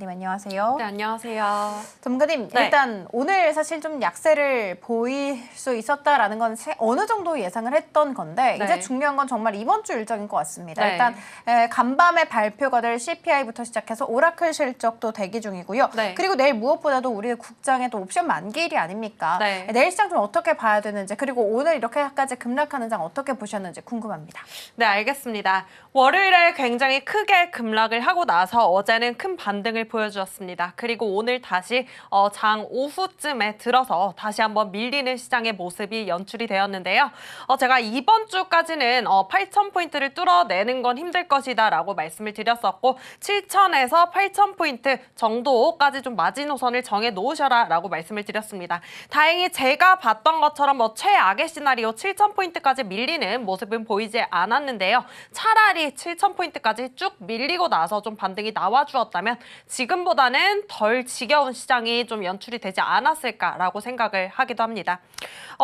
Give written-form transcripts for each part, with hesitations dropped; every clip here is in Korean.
전문가님 안녕하세요. 네, 안녕하세요. 전문가님, 네. 일단 오늘 사실 좀 약세를 보일 수 있었다라는 건 어느 정도 예상을 했던 건데 네. 이제 중요한 건 정말 이번 주 일정인 것 같습니다. 네. 일단 간밤에 발표가 될 CPI부터 시작해서 오라클 실적도 대기 중이고요. 네. 그리고 내일 무엇보다도 우리의 국장의 또 옵션 만기일이 아닙니까? 네. 내일 시장 좀 어떻게 봐야 되는지 그리고 오늘 이렇게까지 급락하는 장 어떻게 보셨는지 궁금합니다. 네, 알겠습니다. 월요일에 굉장히 크게 급락을 하고 나서 어제는 큰 반등을 보여주었습니다. 그리고 오늘 다시 장 오후쯤에 들어서 다시 한번 밀리는 시장의 모습이 연출이 되었는데요. 제가 이번 주까지는 8,000포인트를 뚫어내는 건 힘들 것이다 라고 말씀을 드렸었고 7,000에서 8,000포인트 정도까지 좀 마지노선을 정해 놓으셔라 라고 말씀을 드렸습니다. 다행히 제가 봤던 것처럼 최악의 시나리오 7,000포인트까지 밀리는 모습은 보이지 않았는데요. 차라리 7,000포인트까지 쭉 밀리고 나서 좀 반등이 나와주었다면 지금보다는 덜 지겨운 시장이 좀 연출이 되지 않았을까라고 생각을 하기도 합니다.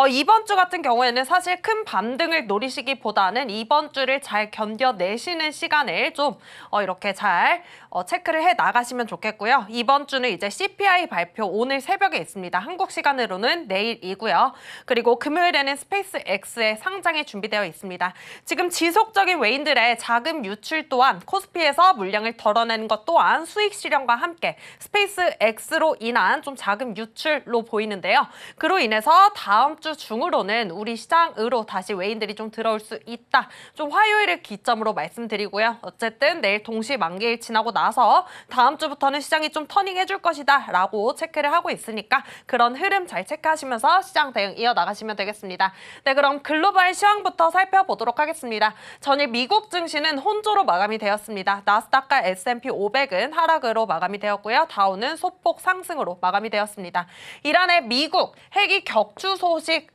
이번 주 같은 경우에는 사실 큰 반등을 노리시기보다는 이번 주를 잘 견뎌내시는 시간을 좀 이렇게 잘 체크를 해 나가시면 좋겠고요. 이번 주는 이제 CPI 발표 오늘 새벽에 있습니다. 한국 시간으로는 내일이고요. 그리고 금요일에는 스페이스X의 상장이 준비되어 있습니다. 지금 지속적인 외인들의 자금 유출 또한 코스피에서 물량을 덜어내는 것 또한 수익 실현과 함께 스페이스X로 인한 좀 자금 유출로 보이는데요. 그로 인해서 다음 주 중으로는 우리 시장으로 다시 외인들이 좀 들어올 수 있다. 좀 화요일을 기점으로 말씀드리고요. 어쨌든 내일 동시 만기일 지나고 나서 다음 주부터는 시장이 좀 터닝해 줄 것이다 라고 체크를 하고 있으니까 그런 흐름 잘 체크하시면서 시장 대응 이어나가시면 되겠습니다. 네, 그럼 글로벌 시황부터 살펴보도록 하겠습니다. 전일 미국 증시는 혼조로 마감이 되었습니다. 나스닥과 S&P 500은 하락으로 마감이 되었고요. 다우는 소폭 상승으로 마감이 되었습니다. 이란의 미국 핵이 격추 소식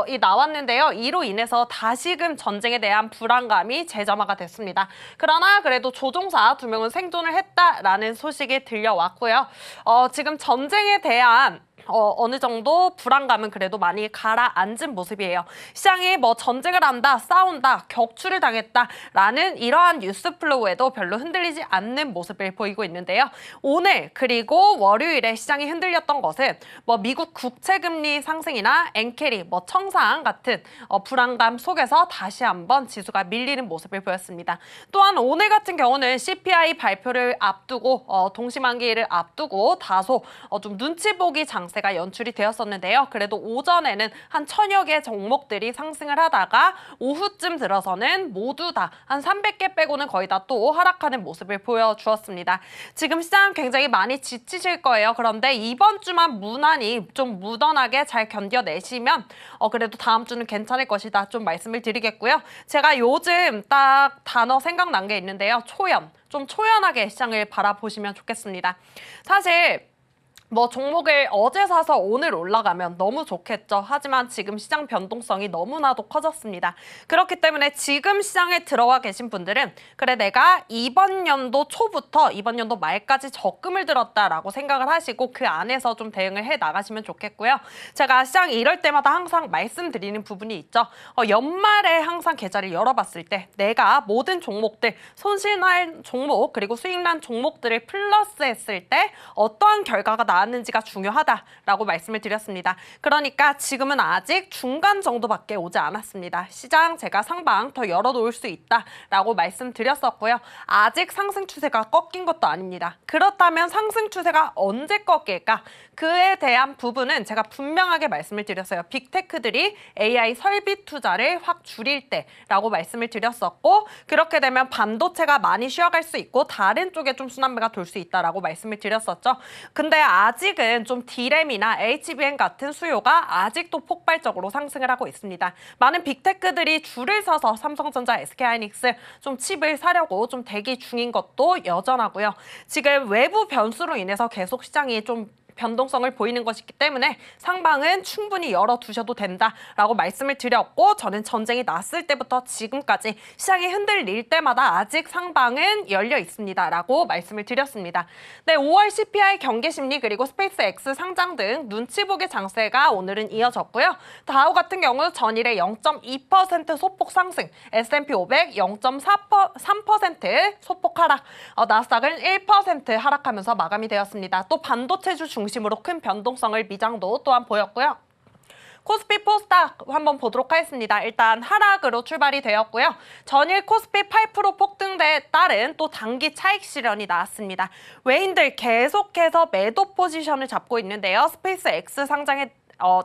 이 나왔는데요. 이로 인해서 다시금 전쟁에 대한 불안감이 재점화가 됐습니다. 그러나 그래도 조종사 2명은 생존을 했다라는 소식이 들려왔고요. 지금 전쟁에 대한 어느 정도 불안감은 그래도 많이 가라앉은 모습이에요. 시장이 전쟁을 한다, 싸운다, 격추를 당했다라는 이러한 뉴스 플로우에도 별로 흔들리지 않는 모습을 보이고 있는데요. 오늘 그리고 월요일에 시장이 흔들렸던 것은 미국 국채금리 상승이나 엔캐리, 청산 같은 불안감 속에서 다시 한번 지수가 밀리는 모습을 보였습니다. 또한 오늘 같은 경우는 CPI 발표를 앞두고 동시만기일을 앞두고 다소 좀 눈치 보기 장세가 연출이 되었었는데요. 그래도 오전에는 한 1,000여 개 종목들이 상승을 하다가 오후쯤 들어서는 모두 다 한 300개 빼고는 거의 다 또 하락하는 모습을 보여주었습니다. 지금 시장 굉장히 많이 지치실 거예요. 그런데 이번 주만 무난히 좀 무던하게 잘 견뎌내시면 그래도 다음 주는 괜찮을 것이다 좀 말씀을 드리겠고요. 제가 요즘 딱 단어 생각난 게 있는데요. 초연. 좀 초연하게 시장을 바라보시면 좋겠습니다. 사실 종목을 어제 사서 오늘 올라가면 너무 좋겠죠. 하지만 지금 시장 변동성이 너무나도 커졌습니다. 그렇기 때문에 지금 시장에 들어와 계신 분들은 그래 내가 이번 연도 초부터 이번 연도 말까지 적금을 들었다라고 생각을 하시고 그 안에서 좀 대응을 해 나가시면 좋겠고요. 제가 시장이 이럴 때마다 항상 말씀드리는 부분이 있죠. 연말에 항상 계좌를 열어봤을 때 내가 모든 종목들 손실난 종목 그리고 수익난 종목들을 플러스했을 때 어떠한 결과가 나왔는지가 중요하다라고 말씀을 드렸습니다. 그러니까 지금은 아직 중간 정도밖에 오지 않았습니다. 시장 제가 상방 더 열어놓을 수 있다라고 말씀드렸었고요. 아직 상승 추세가 꺾인 것도 아닙니다. 그렇다면 상승 추세가 언제 꺾일까? 그에 대한 부분은 제가 분명하게 말씀을 드렸어요. 빅테크들이 AI 설비 투자를 확 줄일 때라고 말씀을 드렸었고 그렇게 되면 반도체가 많이 쉬어갈 수 있고 다른 쪽에 좀 순환매가 돌 수 있다라고 말씀을 드렸었죠. 근데 아직은 좀 D램이나 HBM 같은 수요가 아직도 폭발적으로 상승을 하고 있습니다. 많은 빅테크들이 줄을 서서 삼성전자, SK하이닉스 좀 칩을 사려고 좀 대기 중인 것도 여전하고요. 지금 외부 변수로 인해서 계속 시장이 좀 변동성을 보이는 것이기 때문에 상방은 충분히 열어두셔도 된다라고 말씀을 드렸고, 저는 전쟁이 났을 때부터 지금까지 시장이 흔들릴 때마다 아직 상방은 열려 있습니다라고 말씀을 드렸습니다. 네, 5월 CPI 경계심리 그리고 스페이스X 상장 등 눈치 보기 장세가 오늘은 이어졌고요. 다우 같은 경우 전일에 0.2% 소폭 상승, S&P 500 0.3% 소폭 하락, 나스닥은 1% 하락하면서 마감이 되었습니다. 또 반도체주 중심으로 큰 변동성을 미장도 또한 보였고요. 코스피 포스닥 한번 보도록 하겠습니다. 일단 하락으로 출발이 되었고요. 전일 코스피 8% 폭등에 따른 또 단기 차익 실현이 나왔습니다. 외인들 계속해서 매도 포지션을 잡고 있는데요. 스페이스 X 상장에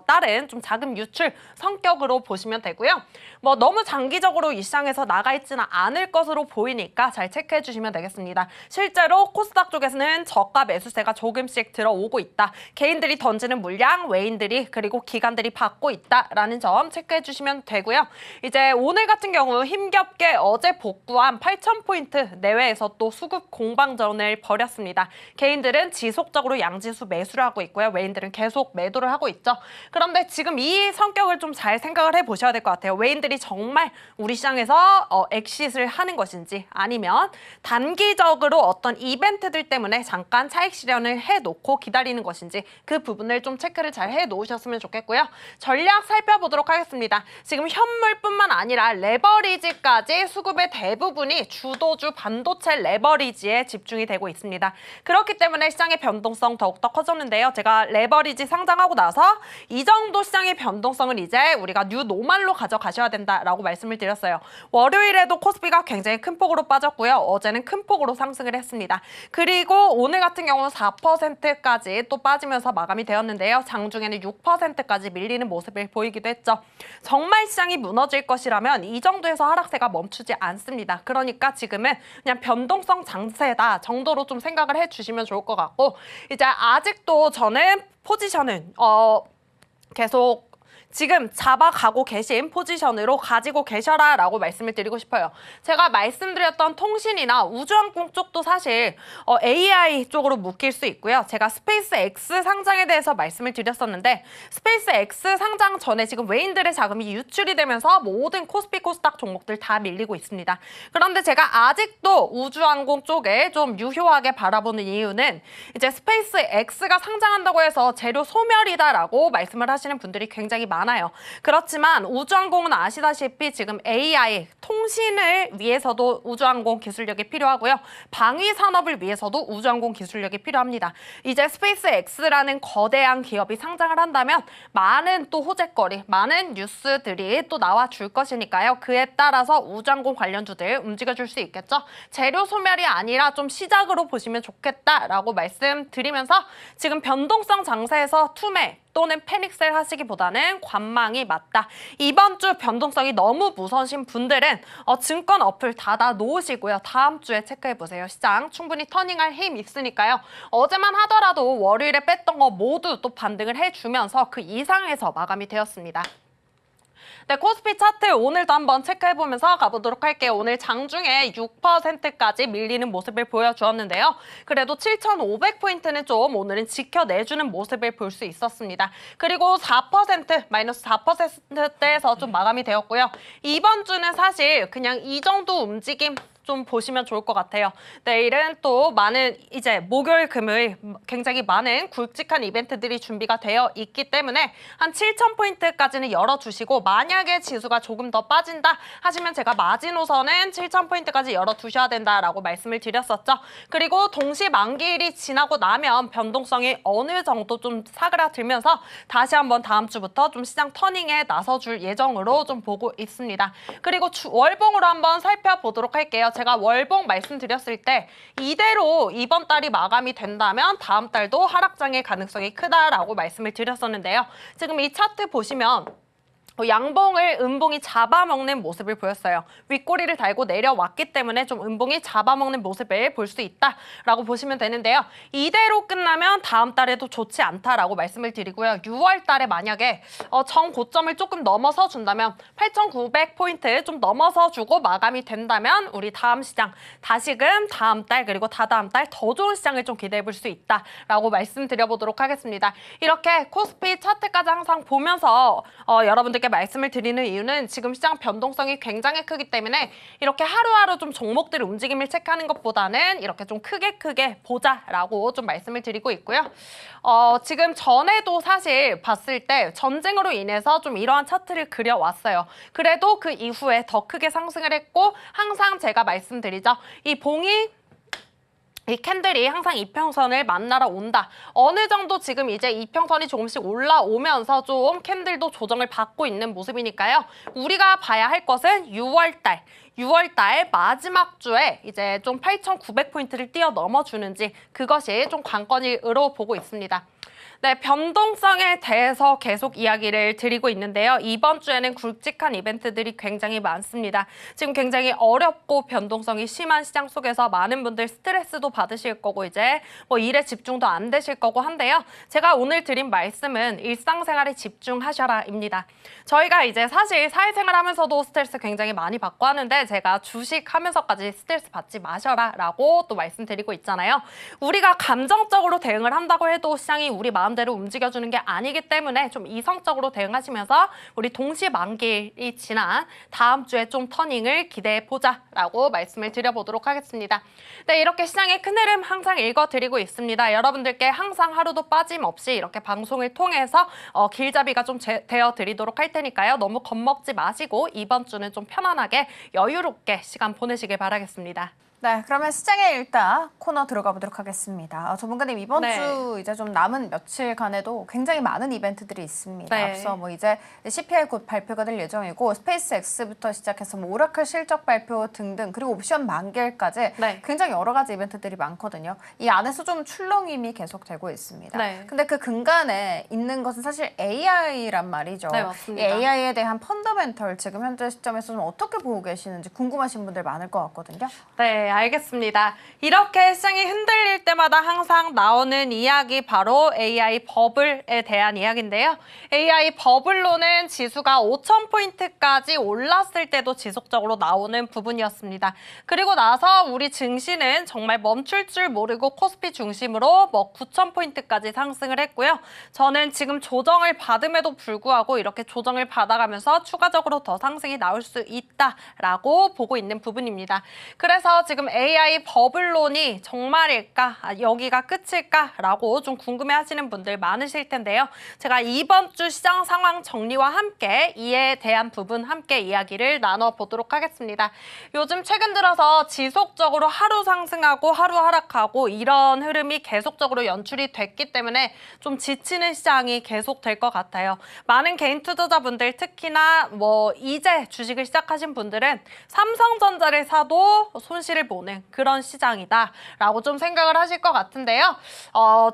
따른 좀 자금 유출 성격으로 보시면 되고요. 뭐 너무 장기적으로 이 시장에서 나가 있지는 않을 것으로 보이니까 잘 체크해 주시면 되겠습니다. 실제로 코스닥 쪽에서는 저가 매수세가 조금씩 들어오고 있다. 개인들이 던지는 물량, 외인들이 그리고 기관들이 받고 있다라는 점 체크해 주시면 되고요. 이제 오늘 같은 경우 힘겹게 어제 복구한 8,000포인트 내외에서 또 수급 공방전을 벌였습니다. 개인들은 지속적으로 양지수 매수를 하고 있고요. 외인들은 계속 매도를 하고 있죠. 그런데 지금 이 성격을 좀 잘 생각을 해보셔야 될 것 같아요. 외인들이 정말 우리 시장에서 엑시트를 하는 것인지, 아니면 단기적으로 어떤 이벤트들 때문에 잠깐 차익 실현을 해놓고 기다리는 것인지, 그 부분을 좀 체크를 잘 해놓으셨으면 좋겠고요. 전략 살펴보도록 하겠습니다. 지금 현물뿐만 아니라 레버리지까지 수급의 대부분이 주도주 반도체 레버리지에 집중이 되고 있습니다. 그렇기 때문에 시장의 변동성 더욱더 커졌는데요. 제가 레버리지 상장하고 나서 이 정도 시장의 변동성을 이제 우리가 뉴 노멀로 가져가셔야 된다라고 말씀을 드렸어요. 월요일에도 코스피가 굉장히 큰 폭으로 빠졌고요. 어제는 큰 폭으로 상승을 했습니다. 그리고 오늘 같은 경우는 4%까지 또 빠지면서 마감이 되었는데요. 장중에는 6%까지 밀리는 모습을 보이기도 했죠. 정말 시장이 무너질 것이라면 이 정도에서 하락세가 멈추지 않습니다. 그러니까 지금은 그냥 변동성 장세다 정도로 좀 생각을 해주시면 좋을 것 같고, 이제 아직도 저는 포지션은 계속 지금 잡아가고 계신 포지션으로 가지고 계셔라라고 말씀을 드리고 싶어요. 제가 말씀드렸던 통신이나 우주항공 쪽도 사실 AI 쪽으로 묶일 수 있고요. 제가 스페이스 X 상장에 대해서 말씀을 드렸었는데, 스페이스 X 상장 전에 지금 외인들의 자금이 유출이 되면서 모든 코스피 코스닥 종목들 다 밀리고 있습니다. 그런데 제가 아직도 우주항공 쪽에 좀 유효하게 바라보는 이유는, 이제 스페이스 X가 상장한다고 해서 재료 소멸이다라고 말씀을 하시는 분들이 굉장히 많아요. 그렇지만 우주항공은 아시다시피 지금 AI, 통신을 위해서도 우주항공 기술력이 필요하고요. 방위 산업을 위해서도 우주항공 기술력이 필요합니다. 이제 스페이스 X라는 거대한 기업이 상장을 한다면 많은 또 호재거리, 많은 뉴스들이 또 나와 줄 것이니까요. 그에 따라서 우주항공 관련주들 움직여줄 수 있겠죠. 재료 소멸이 아니라 좀 시작으로 보시면 좋겠다라고 말씀드리면서, 지금 변동성 장세에서 투매 또는 패닉셀 하시기보다는 관망이 맞다. 이번 주 변동성이 너무 무서우신 분들은 증권 어플 닫아 놓으시고요. 다음 주에 체크해보세요. 시장 충분히 터닝할 힘 있으니까요. 어제만 하더라도 월요일에 뺐던 거 모두 또 반등을 해주면서 그 이상에서 마감이 되었습니다. 네, 코스피 차트 오늘도 한번 체크해보면서 가보도록 할게요. 오늘 장중에 6%까지 밀리는 모습을 보여주었는데요. 그래도 7,500포인트는 좀 오늘은 지켜내주는 모습을 볼 수 있었습니다. 그리고 4%, 마이너스 4%대에서 좀 마감이 되었고요. 이번 주는 사실 그냥 이 정도 움직임 좀 보시면 좋을 것 같아요. 내일은 또 많은 이제 목요일, 금요일 굉장히 많은 굵직한 이벤트들이 준비가 되어 있기 때문에 한 7,000포인트까지는 열어두시고, 만약에 지수가 조금 더 빠진다 하시면 제가 마지노선은 7,000포인트까지 열어두셔야 된다라고 말씀을 드렸었죠. 그리고 동시 만기일이 지나고 나면 변동성이 어느 정도 좀 사그라들면서 다시 한번 다음 주부터 좀 시장 터닝에 나서줄 예정으로 좀 보고 있습니다. 그리고 월봉으로 한번 살펴보도록 할게요. 제가 월봉 말씀드렸을 때 이대로 이번 달이 마감이 된다면 다음 달도 하락장의 가능성이 크다라고 말씀을 드렸었는데요. 지금 이 차트 보시면 양봉을 음봉이 잡아먹는 모습을 보였어요. 윗꼬리를 달고 내려왔기 때문에 좀 음봉이 잡아먹는 모습을 볼 수 있다라고 보시면 되는데요. 이대로 끝나면 다음 달에도 좋지 않다라고 말씀을 드리고요. 6월 달에 만약에 정고점을 조금 넘어서 준다면 8,900포인트 좀 넘어서 주고 마감이 된다면 우리 다음 시장 다시금 다음 달 그리고 다다음 달 더 좋은 시장을 좀 기대해 볼 수 있다라고 말씀드려보도록 하겠습니다. 이렇게 코스피 차트까지 항상 보면서 여러분들께 말씀을 드리는 이유는 지금 시장 변동성이 굉장히 크기 때문에 이렇게 하루하루 좀 종목들 움직임을 체크하는 것보다는 이렇게 좀 크게 보자라고 좀 말씀을 드리고 있고요. 지금 전에도 사실 봤을 때 전쟁으로 인해서 좀 이러한 차트를 그려왔어요. 그래도 그 이후에 더 크게 상승을 했고 항상 제가 말씀드리죠. 이 캔들이 항상 이평선을 만나러 온다. 어느 정도 지금 이제 이평선이 조금씩 올라오면서 좀 캔들도 조정을 받고 있는 모습이니까요. 우리가 봐야 할 것은 6월달 마지막 주에 이제 좀 8,900포인트를 뛰어넘어 주는지 그것이 좀 관건으로 보고 있습니다. 네, 변동성에 대해서 계속 이야기를 드리고 있는데요. 이번 주에는 굵직한 이벤트들이 굉장히 많습니다. 지금 굉장히 어렵고 변동성이 심한 시장 속에서 많은 분들 스트레스도 받으실 거고 이제 뭐 일에 집중도 안 되실 거고 한데요. 제가 오늘 드린 말씀은 일상생활에 집중하셔라입니다. 저희가 이제 사실 사회생활 하면서도 스트레스 굉장히 많이 받고 하는데 제가 주식하면서까지 스트레스 받지 마셔라라고 또 말씀드리고 있잖아요. 우리가 감정적으로 대응을 한다고 해도 시장이 우리 마음대로 움직여주는 게 아니기 때문에 좀 이성적으로 대응하시면서 우리 동시만기일이 지난 다음 주에 좀 터닝을 기대해보자라고 말씀을 드려보도록 하겠습니다. 네, 이렇게 시장의 큰 흐름 항상 읽어드리고 있습니다. 여러분들께 항상 하루도 빠짐없이 이렇게 방송을 통해서 길잡이가 좀 되어드리도록 할 테니까요. 너무 겁먹지 마시고 이번 주는 좀 편안하게 여유롭게 시간 보내시길 바라겠습니다. 네, 그러면 시장에 일단 코너 들어가 보도록 하겠습니다. 전문가님 이번 네. 주 이제 좀 남은 며칠간에도 굉장히 많은 이벤트들이 있습니다. 네. 앞서 뭐 이제 CPI 곧 발표가 될 예정이고 스페이스X부터 시작해서 뭐 오라클 실적 발표 등등 그리고 옵션 만기일까지 네. 굉장히 여러 가지 이벤트들이 많거든요. 이 안에서 좀 출렁임이 계속되고 있습니다. 네. 근데 그 근간에 있는 것은 사실 AI란 말이죠. 네, 이 맞습니다. AI에 대한 펀더멘털 지금 현재 시점에서 좀 어떻게 보고 계시는지 궁금하신 분들 많을 것 같거든요. 네, 알겠습니다. 이렇게 시장이 흔들릴 때마다 항상 나오는 이야기 바로 AI 버블에 대한 이야기인데요. AI 버블로는 지수가 5,000포인트까지 올랐을 때도 지속적으로 나오는 부분이었습니다. 그리고 나서 우리 증시는 정말 멈출 줄 모르고 코스피 중심으로 뭐 9,000포인트까지 상승을 했고요. 저는 지금 조정을 받음에도 불구하고 이렇게 조정을 받아가면서 추가적으로 더 상승이 나올 수 있다라고 보고 있는 부분입니다. 그래서 지금 AI 버블론이 정말일까? 여기가 끝일까?라고 좀 궁금해하시는 분들 많으실 텐데요. 제가 이번 주 시장 상황 정리와 함께 이에 대한 부분 함께 이야기를 나눠보도록 하겠습니다. 요즘 최근 들어서 지속적으로 하루 상승하고 하루 하락하고 이런 흐름이 계속적으로 연출이 됐기 때문에 좀 지치는 시장이 계속될 것 같아요. 많은 개인 투자자분들 특히나 뭐 이제 주식을 시작하신 분들은 삼성전자를 사도 손실을 보는 그런 시장이다라고 좀 생각을 하실 것 같은데요.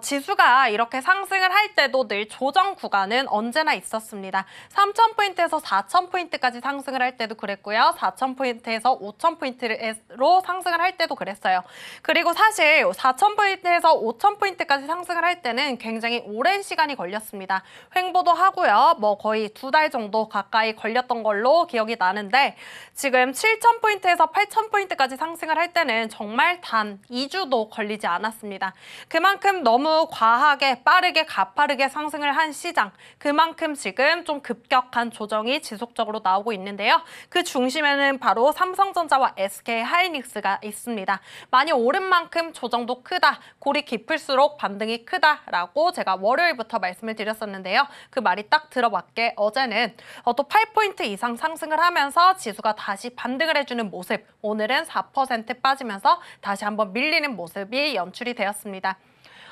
지수가 이렇게 상승을 할 때도 늘 조정 구간은 언제나 있었습니다. 3,000포인트에서 4,000포인트까지 상승을 할 때도 그랬고요. 4,000포인트에서 5,000포인트로 상승을 할 때도 그랬어요. 그리고 사실 4,000포인트에서 5,000포인트까지 상승을 할 때는 굉장히 오랜 시간이 걸렸습니다. 횡보도 하고요. 뭐 거의 2달 정도 가까이 걸렸던 걸로 기억이 나는데 지금 7,000포인트에서 8,000포인트까지 상승을 할 때는 정말 단 2주도 걸리지 않았습니다. 그만큼 너무 과하게 빠르게 가파르게 상승을 한 시장, 그만큼 지금 좀 급격한 조정이 지속적으로 나오고 있는데요. 그 중심에는 바로 삼성전자와 SK하이닉스가 있습니다. 많이 오른 만큼 조정도 크다, 골이 깊을수록 반등이 크다라고 제가 월요일부터 말씀을 드렸었는데요. 그 말이 딱 들어맞게 어제는 또 8포인트 이상 상승을 하면서 지수가 다시 반등을 해주는 모습, 오늘은 4% 빠지면서 다시 한번 밀리는 모습이 연출이 되었습니다.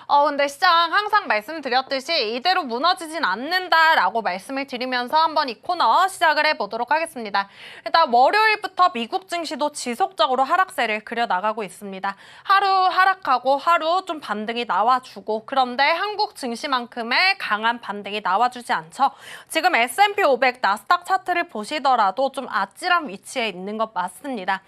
근데 시장 항상 말씀드렸듯이 이대로 무너지진 않는다라고 말씀을 드리면서 한번 이 코너 시작을 해보도록 하겠습니다. 일단 월요일부터 미국 증시도 지속적으로 하락세를 그려나가고 있습니다. 하루 하락하고 하루 좀 반등이 나와주고, 그런데 한국 증시만큼의 강한 반등이 나와주지 않죠. 지금 S&P 500 나스닥 차트를 보시더라도 좀 아찔한 위치에 있는 것 맞습니다.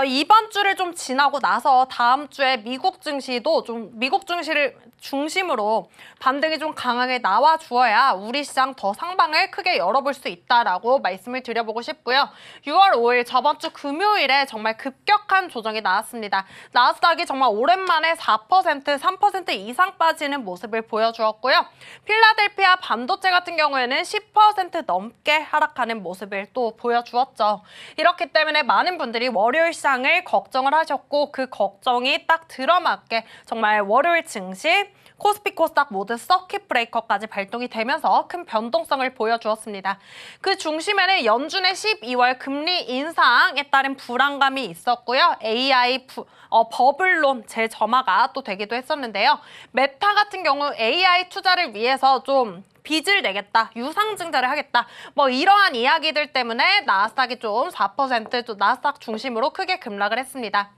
이번 주를 좀 지나고 나서 다음 주에 미국 증시도 좀 미국 증시를 중심으로 반등이 좀 강하게 나와주어야 우리 시장 더 상방을 크게 열어볼 수 있다라고 말씀을 드려보고 싶고요. 6월 5일 저번 주 금요일에 정말 급격한 조정이 나왔습니다. 나스닥이 정말 오랜만에 4%, 3% 이상 빠지는 모습을 보여주었고요. 필라델피아 반도체 같은 경우에는 10% 넘게 하락하는 모습을 또 보여주었죠. 이렇기 때문에 많은 분들이 월요일 시장을 걱정을 하셨고, 그 걱정이 딱 들어맞게 정말 월요일 증시 코스피 코스닥 모두 서킷 브레이커까지 발동이 되면서 큰 변동성을 보여주었습니다. 그 중심에는 연준의 12월 금리 인상에 따른 불안감이 있었고요. AI 버블론 재점화가 또 되기도 했었는데요. 메타 같은 경우 AI 투자를 위해서 좀 빚을 내겠다, 유상증자를 하겠다, 뭐 이러한 이야기들 때문에 나스닥이 좀 4%, 또 나스닥 중심으로 크게 급락을 했습니다.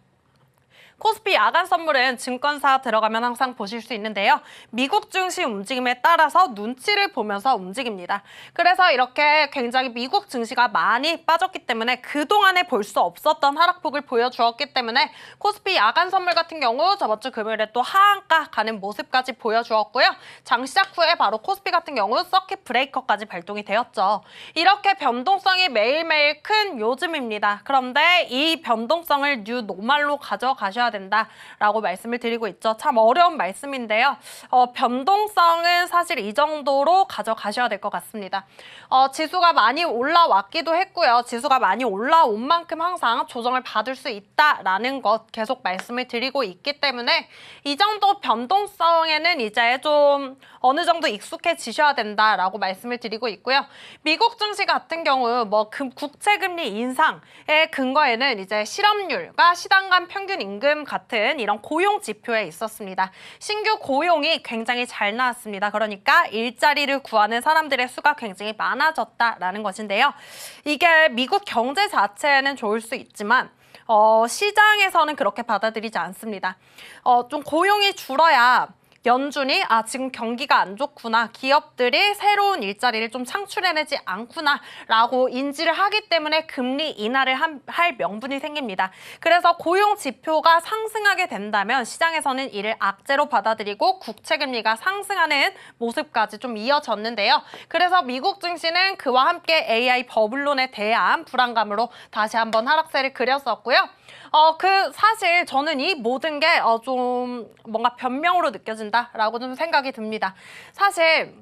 코스피 야간 선물은 증권사 들어가면 항상 보실 수 있는데요. 미국 증시 움직임에 따라서 눈치를 보면서 움직입니다. 그래서 이렇게 굉장히 미국 증시가 많이 빠졌기 때문에 그동안에 볼 수 없었던 하락폭을 보여주었기 때문에 코스피 야간 선물 같은 경우 저번 주 금요일에 또 하한가 가는 모습까지 보여주었고요. 장 시작 후에 바로 코스피 같은 경우 서킷 브레이커까지 발동이 되었죠. 이렇게 변동성이 매일매일 큰 요즘입니다. 그런데 이 변동성을 뉴 노멀로 가져가셔야 된다라고 말씀을 드리고 있죠. 참 어려운 말씀인데요. 변동성은 사실 이 정도로 가져가셔야 될 것 같습니다. 지수가 많이 올라왔기도 했고요. 지수가 많이 올라온 만큼 항상 조정을 받을 수 있다라는 것 계속 말씀을 드리고 있기 때문에 이 정도 변동성에는 이제 좀 어느 정도 익숙해지셔야 된다라고 말씀을 드리고 있고요. 미국 증시 같은 경우 뭐 국채금리 인상의 근거에는 이제 실업률과 시당 간 평균 임금 같은 이런 고용 지표에 있었습니다. 신규 고용이 굉장히 잘 나왔습니다. 그러니까 일자리를 구하는 사람들의 수가 굉장히 많아졌다라는 것인데요. 이게 미국 경제 자체는 좋을 수 있지만 시장에서는 그렇게 받아들이지 않습니다. 좀 고용이 줄어야 연준이 지금 경기가 안 좋구나, 기업들이 새로운 일자리를 좀 창출해내지 않구나 라고 인지를 하기 때문에 금리 인하를 할 명분이 생깁니다. 그래서 고용 지표가 상승하게 된다면 시장에서는 이를 악재로 받아들이고 국채금리가 상승하는 모습까지 좀 이어졌는데요. 그래서 미국 증시는 그와 함께 AI 버블론에 대한 불안감으로 다시 한번 하락세를 그렸었고요. 사실 저는 이 모든 게 좀 뭔가 변명으로 느껴진다라고 좀 생각이 듭니다. 사실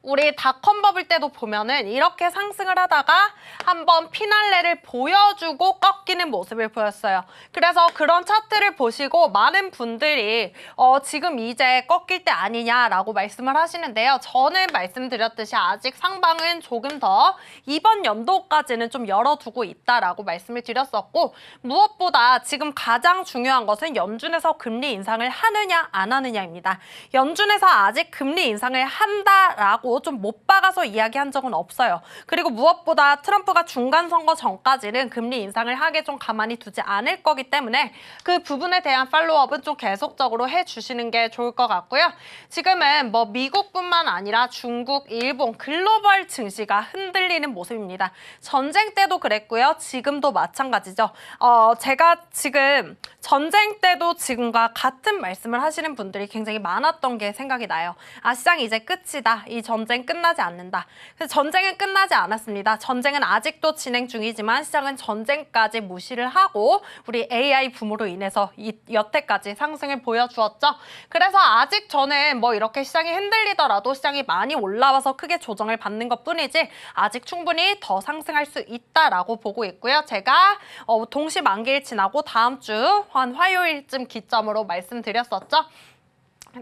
우리 닷컴 버블 때도 보면은 이렇게 상승을 하다가 한번 피날레를 보여주고 꺾이는 모습을 보였어요. 그래서 그런 차트를 보시고 많은 분들이 지금 이제 꺾일 때 아니냐라고 말씀을 하시는데요. 저는 말씀드렸듯이 아직 상방은 조금 더 이번 연도까지는 좀 열어두고 있다라고 말씀을 드렸었고, 무엇보다 지금 가장 중요한 것은 연준에서 금리 인상을 하느냐 안 하느냐입니다. 연준에서 아직 금리 인상을 한다라고 좀 못 박아서 이야기한 적은 없어요. 그리고 무엇보다 트럼프가 중간 선거 전까지는 금리 인상을 하게 좀 가만히 두지 않을 거기 때문에 그 부분에 대한 팔로우업은 좀 계속적으로 해주시는 게 좋을 것 같고요. 지금은 뭐 미국뿐만 아니라 중국, 일본 글로벌 증시가 흔들리는 모습입니다. 전쟁 때도 그랬고요. 지금도 마찬가지죠. 제가 지금 전쟁 때도 지금과 같은 말씀을 하시는 분들이 굉장히 많았던 게 생각이 나요. 시장이 이제 끝이다. 이 전쟁 끝나지 않는다. 그래서 전쟁은 끝나지 않았습니다. 전쟁은 아직도 진행 중이지만 시장은 전쟁까지 무시를 하고 우리 AI 붐으로 인해서 여태까지 상승을 보여주었죠. 그래서 아직 저는 뭐 이렇게 시장이 흔들리더라도 시장이 많이 올라와서 크게 조정을 받는 것뿐이지 아직 충분히 더 상승할 수 있다라고 보고 있고요. 제가 동시 만기일 지나고 다음 주 한 화요일쯤 기점으로 말씀드렸었죠.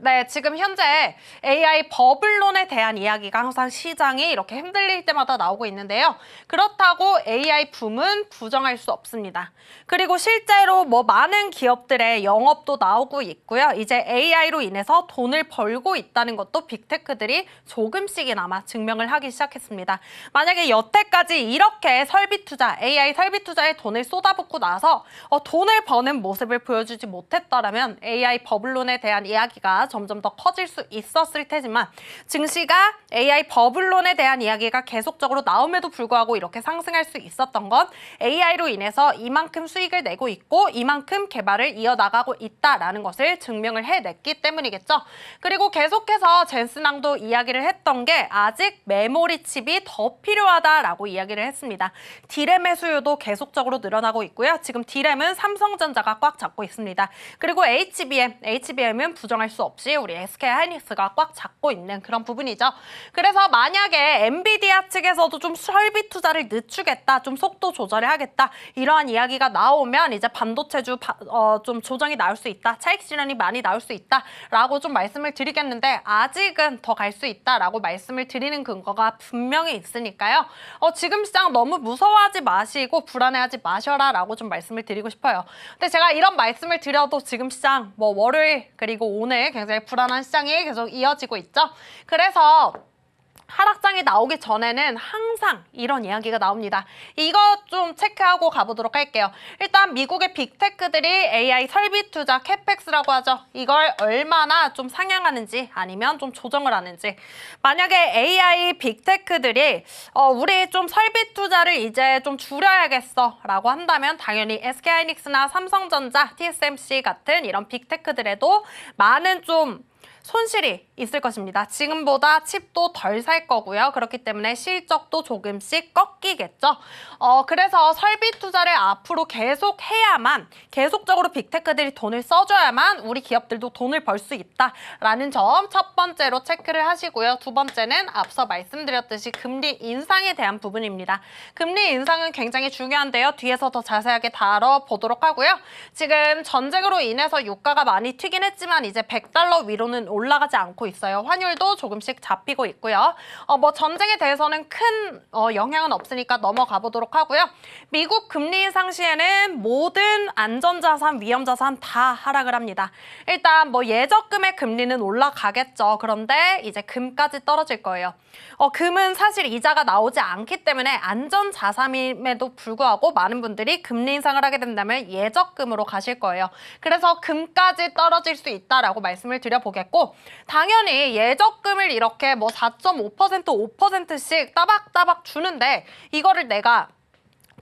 네, 지금 현재 AI 버블론에 대한 이야기가 항상 시장이 이렇게 흔들릴 때마다 나오고 있는데요. 그렇다고 AI 붐은 부정할 수 없습니다. 그리고 실제로 뭐 많은 기업들의 영업도 나오고 있고요. 이제 AI로 인해서 돈을 벌고 있다는 것도 빅테크들이 조금씩이나마 증명을 하기 시작했습니다. 만약에 여태까지 이렇게 설비 투자, AI 설비 투자에 돈을 쏟아붓고 나서 돈을 버는 모습을 보여주지 못했더라면 AI 버블론에 대한 이야기가 점점 더 커질 수 있었을 테지만 증시가 AI 버블론에 대한 이야기가 계속적으로 나옴에도 불구하고 이렇게 상승할 수 있었던 건 AI로 인해서 이만큼 수익을 내고 있고 이만큼 개발을 이어나가고 있다라는 것을 증명을 해냈기 때문이겠죠. 그리고 계속해서 젠슨왕도 이야기를 했던 게 아직 메모리 칩이 더 필요하다라고 이야기를 했습니다. D램의 수요도 계속적으로 늘어나고 있고요. 지금 D램은 삼성전자가 꽉 잡고 있습니다. 그리고 HBM은 부정할 수 없이 우리 SK하이닉스가 꽉 잡고 있는 그런 부분이죠. 그래서 만약에 엔비디아 측에서도 좀 설비 투자를 늦추겠다, 좀 속도 조절을 하겠다 이러한 이야기가 나오면 이제 반도체주 좀 조정이 나올 수 있다, 차익 실현이 많이 나올 수 있다라고 좀 말씀을 드리겠는데 아직은 더 갈 수 있다라고 말씀을 드리는 근거가 분명히 있으니까요. 지금 시장 너무 무서워하지 마시고 불안해하지 마셔라라고 좀 말씀을 드리고 싶어요. 근데 제가 이런 말씀을 드려도 지금 시장 뭐 월요일 그리고 오늘 굉장히 불안한 시장이 계속 이어지고 있죠. 그래서 하락장이 나오기 전에는 항상 이런 이야기가 나옵니다. 이거 좀 체크하고 가보도록 할게요. 일단 미국의 빅테크들이 AI 설비 투자 캐펙스라고 하죠. 이걸 얼마나 좀 상향하는지 아니면 좀 조정을 하는지. 만약에 AI 빅테크들이 우리 좀 설비 투자를 이제 좀 줄여야겠어 라고 한다면 당연히 SK하이닉스나 삼성전자, TSMC 같은 이런 빅테크들에도 많은 좀 손실이 있을 것입니다. 지금보다 칩도 덜 살 거고요. 그렇기 때문에 실적도 조금씩 꺾이겠죠. 그래서 설비 투자를 앞으로 계속 해야만, 계속적으로 빅테크들이 돈을 써줘야만 우리 기업들도 돈을 벌 수 있다라는 점 첫 번째로 체크를 하시고요. 두 번째는 앞서 말씀드렸듯이 금리 인상에 대한 부분입니다. 금리 인상은 굉장히 중요한데요. 뒤에서 더 자세하게 다뤄보도록 하고요. 지금 전쟁으로 인해서 유가가 많이 튀긴 했지만 이제 $100 위로는 올라가지 않고 있어요. 환율도 조금씩 잡히고 있고요. 뭐 전쟁에 대해서는 큰 영향은 없으니까 넘어가 보도록 하고요. 미국 금리 인상 시에는 모든 안전자산, 위험자산 다 하락을 합니다. 일단 뭐 예적금의 금리는 올라가겠죠. 그런데 이제 금까지 떨어질 거예요. 금은 사실 이자가 나오지 않기 때문에 안전자산임에도 불구하고 많은 분들이 금리 인상을 하게 된다면 예적금으로 가실 거예요. 그래서 금까지 떨어질 수 있다라고 말씀을 드려보겠고 당연히 예적금을 이렇게 뭐 4.5%, 5%씩 따박따박 주는데 이거를 내가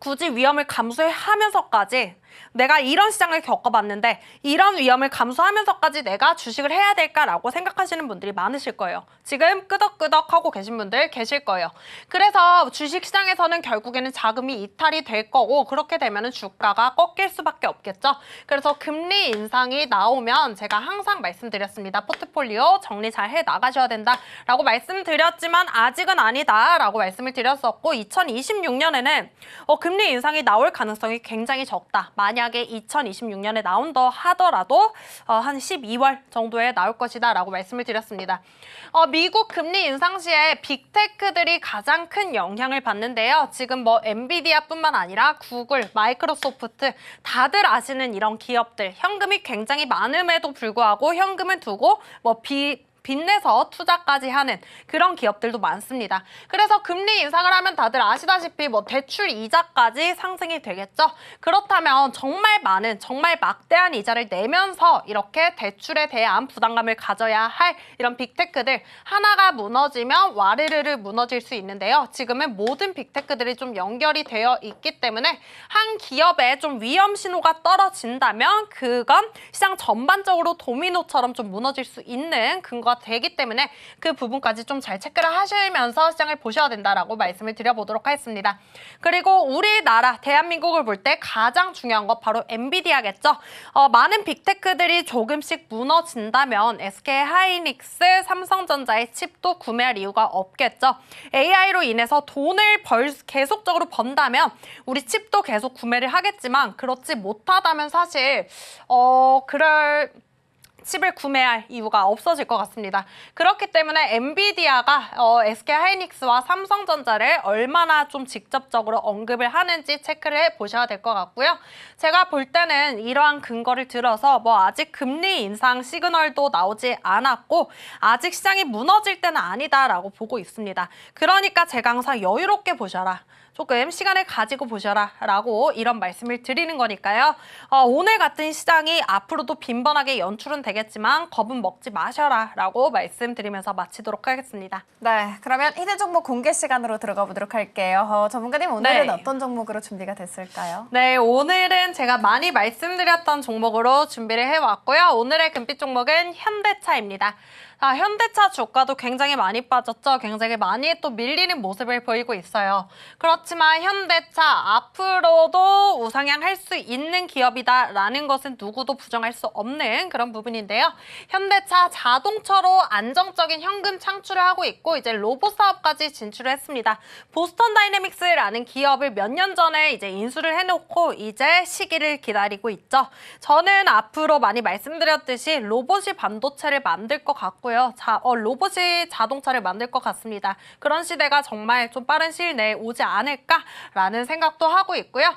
굳이 위험을 감수하면서까지 내가 이런 시장을 겪어봤는데 이런 위험을 감수하면서까지 내가 주식을 해야 될까라고 생각하시는 분들이 많으실 거예요. 지금 끄덕끄덕 하고 계신 분들 계실 거예요. 그래서 주식시장에서는 결국에는 자금이 이탈이 될 거고 그렇게 되면 주가가 꺾일 수밖에 없겠죠. 그래서 금리 인상이 나오면 제가 항상 말씀드렸습니다. 포트폴리오 정리 잘 해 나가셔야 된다라고 말씀드렸지만 아직은 아니다라고 말씀을 드렸었고 2026년에는 금리 인상이 나올 가능성이 굉장히 적다. 만약에 2026년에 나온다 하더라도 한 12월 정도에 나올 것이다 라고 말씀을 드렸습니다. 미국 금리 인상 시에 빅테크들이 가장 큰 영향을 받는데요. 지금 뭐 엔비디아뿐만 아니라 구글, 마이크로소프트 다들 아시는 이런 기업들 현금이 굉장히 많음에도 불구하고 현금은 두고 뭐 빚내서 투자까지 하는 그런 기업들도 많습니다. 그래서 금리 인상을 하면 다들 아시다시피 뭐 대출 이자까지 상승이 되겠죠. 그렇다면 정말 많은 정말 막대한 이자를 내면서 이렇게 대출에 대한 부담감을 가져야 할 이런 빅테크들 하나가 무너지면 와르르르 무너질 수 있는데요. 지금은 모든 빅테크들이 좀 연결이 되어 있기 때문에 한 기업에 좀 위험 신호가 떨어진다면 그건 시장 전반적으로 도미노처럼 좀 무너질 수 있는 근거 되기 때문에 그 부분까지 좀 잘 체크를 하시면서 시장을 보셔야 된다라고 말씀을 드려보도록 하겠습니다. 그리고 우리나라 대한민국을 볼 때 가장 중요한 거 바로 엔비디아겠죠. 많은 빅테크들이 조금씩 무너진다면 SK하이닉스, 삼성전자의 칩도 구매할 이유가 없겠죠. AI로 인해서 돈을 계속적으로 번다면 우리 칩도 계속 구매를 하겠지만 그렇지 못하다면 사실 칩을 구매할 이유가 없어질 것 같습니다. 그렇기 때문에 엔비디아가 SK하이닉스와 삼성전자를 얼마나 좀 직접적으로 언급을 하는지 체크를 해보셔야 될 것 같고요. 제가 볼 때는 이러한 근거를 들어서 뭐 아직 금리 인상 시그널도 나오지 않았고 아직 시장이 무너질 때는 아니다라고 보고 있습니다. 그러니까 제가 항상 여유롭게 보셔라. 조금 시간을 가지고 보셔라 라고 이런 말씀을 드리는 거니까요. 오늘 같은 시장이 앞으로도 빈번하게 연출은 되겠지만 겁은 먹지 마셔라 라고 말씀드리면서 마치도록 하겠습니다. 네, 그러면 히든 종목 공개 시간으로 들어가 보도록 할게요. 전문가님 오늘은 네. 어떤 종목으로 준비가 됐을까요? 네, 오늘은 제가 많이 말씀드렸던 종목으로 준비를 해왔고요. 오늘의 금빛 종목은 현대차입니다. 현대차 주가도 굉장히 많이 빠졌죠. 굉장히 많이 또 밀리는 모습을 보이고 있어요. 그렇지만 현대차 앞으로도 우상향할 수 있는 기업이다라는 것은 누구도 부정할 수 없는 그런 부분인데요. 현대차 자동차로 안정적인 현금 창출을 하고 있고 이제 로봇 사업까지 진출을 했습니다. 보스턴 다이내믹스라는 기업을 몇 년 전에 이제 인수를 해놓고 이제 시기를 기다리고 있죠. 저는 앞으로 많이 말씀드렸듯이 로봇이 반도체를 만들 것 같고요. 로봇이 자동차를 만들 것 같습니다. 그런 시대가 정말 좀 빠른 시일 내에 오지 않을까라는 생각도 하고 있고요.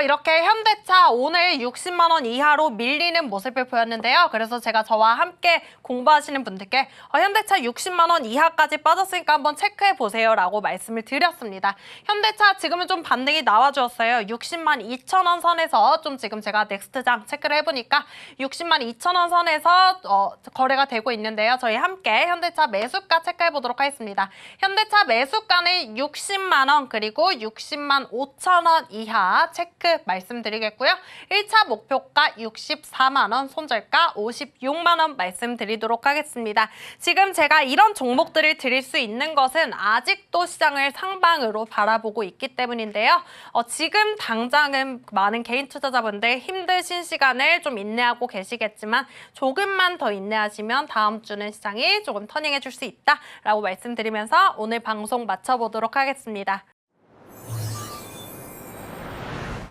이렇게 현대차 오늘 60만 원 이하로 밀리는 모습을 보였는데요. 그래서 제가 저와 함께 공부하시는 분들께 현대차 60만 원 이하까지 빠졌으니까 한번 체크해 보세요라고 말씀을 드렸습니다. 현대차 지금은 좀 반등이 나와주었어요. 60만 2천 원 선에서 좀 지금 제가 넥스트장 체크를 해보니까 60만 2천 원 선에서 거래가 되고 있는데요. 저희 함께 현대차 매수가 체크해 보도록 하겠습니다. 현대차 매수가는 60만 원 그리고 60만 5천 원 이하 체크 말씀드리겠고요. 1차 목표가 64만 원, 손절가 56만 원 말씀드리도록 하겠습니다. 지금 제가 이런 종목들을 드릴 수 있는 것은 아직도 시장을 상방으로 바라보고 있기 때문인데요. 지금 당장은 많은 개인 투자자분들 힘드신 시간을 좀 인내하고 계시겠지만 조금만 더 인내하시면 다음 주는 시장이 조금 터닝해 줄 수 있다라고 말씀드리면서 오늘 방송 마쳐보도록 하겠습니다.